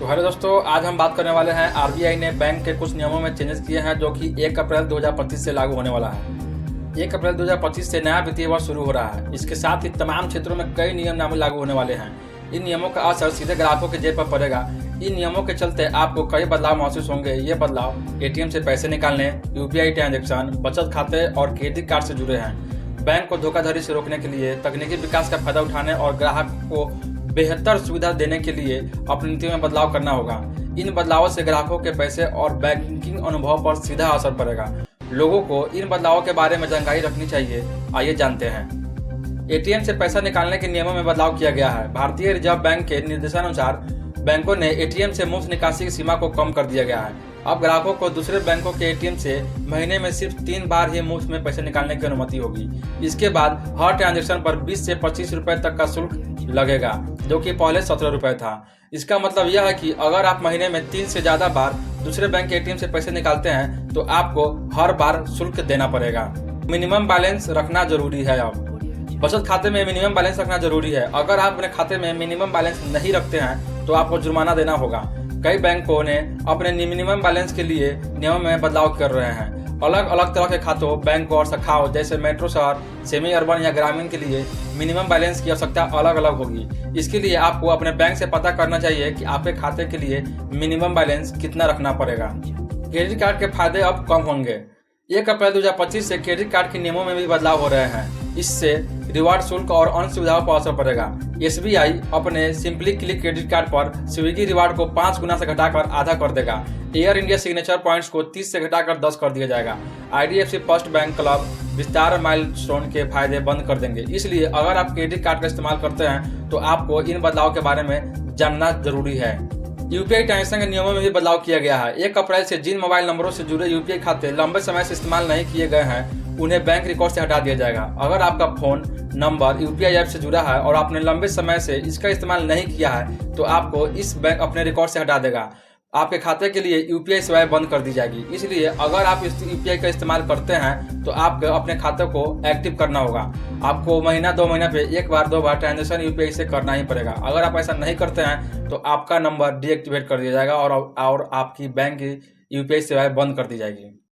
तो हेलो दोस्तों, आज हम बात करने वाले हैं आरबीआई ने बैंक के कुछ नियमों में चेंजेस किए हैं जो कि 1 अप्रैल 2025 से लागू होने वाला है। 1 अप्रैल 2025 से नया वित्तीय वर्ष शुरू हो रहा है। इसके साथ ही तमाम क्षेत्रों में कई नियम नामे लागू होने वाले हैं। इन नियमों का असर सीधे ग्राहकों के जेब पर पड़ेगा। इन नियमों के चलते आपको कई बदलाव महसूस होंगे। ये बदलाव एटीएम से पैसे निकालने, यूपीआई ट्रांजैक्शन, बचत खाते और क्रेडिट कार्ड से जुड़े हैं। बैंक को धोखाधड़ी से रोकने के लिए, तकनीकी विकास का फायदा उठाने और ग्राहक को बेहतर सुविधा देने के लिए अपनी नीति में बदलाव करना होगा। इन बदलावों से ग्राहकों के पैसे और बैंकिंग अनुभव पर सीधा असर पड़ेगा। लोगों को इन बदलावों के बारे में जानकारी रखनी चाहिए। आइए जानते हैं। एटीएम से पैसा निकालने के नियमों में बदलाव किया गया है। भारतीय रिजर्व बैंक के निर्देशानुसार बैंकों ने एटीएम से मुफ्त निकासी की सीमा को कम कर दिया गया है। अब ग्राहकों को दूसरे बैंकों के एटीएम से महीने में सिर्फ 3 बार ही मुफ्त में पैसे निकालने की अनुमति होगी। इसके बाद हर ट्रांजैक्शन पर 20 से 25 रुपए तक का शुल्क लगेगा, जो कि पहले 17 रुपए था। इसका मतलब यह है कि अगर आप महीने में 3 से ज्यादा बार दूसरे बैंक के एटीएम से पैसे निकालते हैं तो आपको हर बार शुल्क देना पड़ेगा। मिनिमम बैलेंस रखना जरूरी है। अब बचत खाते में मिनिमम बैलेंस रखना जरूरी है। अगर आप अपने खाते में मिनिमम बैलेंस नहीं रखते हैं तो आपको जुर्माना देना होगा। कई बैंकों ने अपने मिनिमम बैलेंस के लिए नियमों में बदलाव कर रहे हैं। अलग अलग तरह के खातों, बैंक और शाखाओं जैसे मेट्रो शहर, सेमी अर्बन या ग्रामीण के लिए मिनिमम बैलेंस की आवश्यकता अलग अलग होगी। इसके लिए आपको अपने बैंक से पता करना चाहिए कि आपके खाते के लिए मिनिमम बैलेंस कितना रखना पड़ेगा। क्रेडिट कार्ड के फायदे अब कम होंगे। 1 अप्रैल 2025 से क्रेडिट कार्ड के नियमों में भी बदलाव हो रहे हैं। इससे रिवार्ड शुल्क और अन्य सुविधाओं पर असर पड़ेगा। एसबीआई अपने सिंपली क्लिक क्रेडिट कार्ड पर स्विगी रिवार्ड को 5 गुना से घटाकर आधा कर देगा। एयर इंडिया सिग्नेचर पॉइंट्स को 30 से घटाकर 10 कर दिया जाएगा। आईडीएफसी फर्स्ट बैंक क्लब विस्तार माइलस्टोन के फायदे बंद कर देंगे। इसलिए अगर आप क्रेडिट कार्ड का इस्तेमाल करते हैं तो आपको इन बदलाव के बारे में जानना जरूरी है। यूपीआई ट्रांजैक्शन के नियमों में भी बदलाव किया गया है। 1 अप्रैल से जिन मोबाइल नंबरों से जुड़े यूपीआई खाते लंबे समय से इस्तेमाल नहीं किए गए हैं उन्हें बैंक रिकॉर्ड से हटा दिया जाएगा। अगर आपका फोन नंबर यूपीआई ऐप से जुड़ा है और आपने लंबे समय से इसका इस्तेमाल नहीं किया है तो आपको इस बैंक अपने रिकॉर्ड से हटा देगा। आपके खाते के लिए यूपीआई सेवाएं बंद कर दी जाएगी। इसलिए अगर आप इस यूपीआई का इस्तेमाल करते हैं तो आपको अपने खाते को एक्टिव करना होगा। आपको महीना 2 महीना पे 1 बार 2 बार ट्रांजेक्शन यूपीआई से करना ही पड़ेगा। अगर आप ऐसा नहीं करते हैं तो आपका नंबर डीएक्टिवेट कर दिया जाएगा और आपकी बैंक की यूपीआई सेवाएं बंद कर दी जाएगी।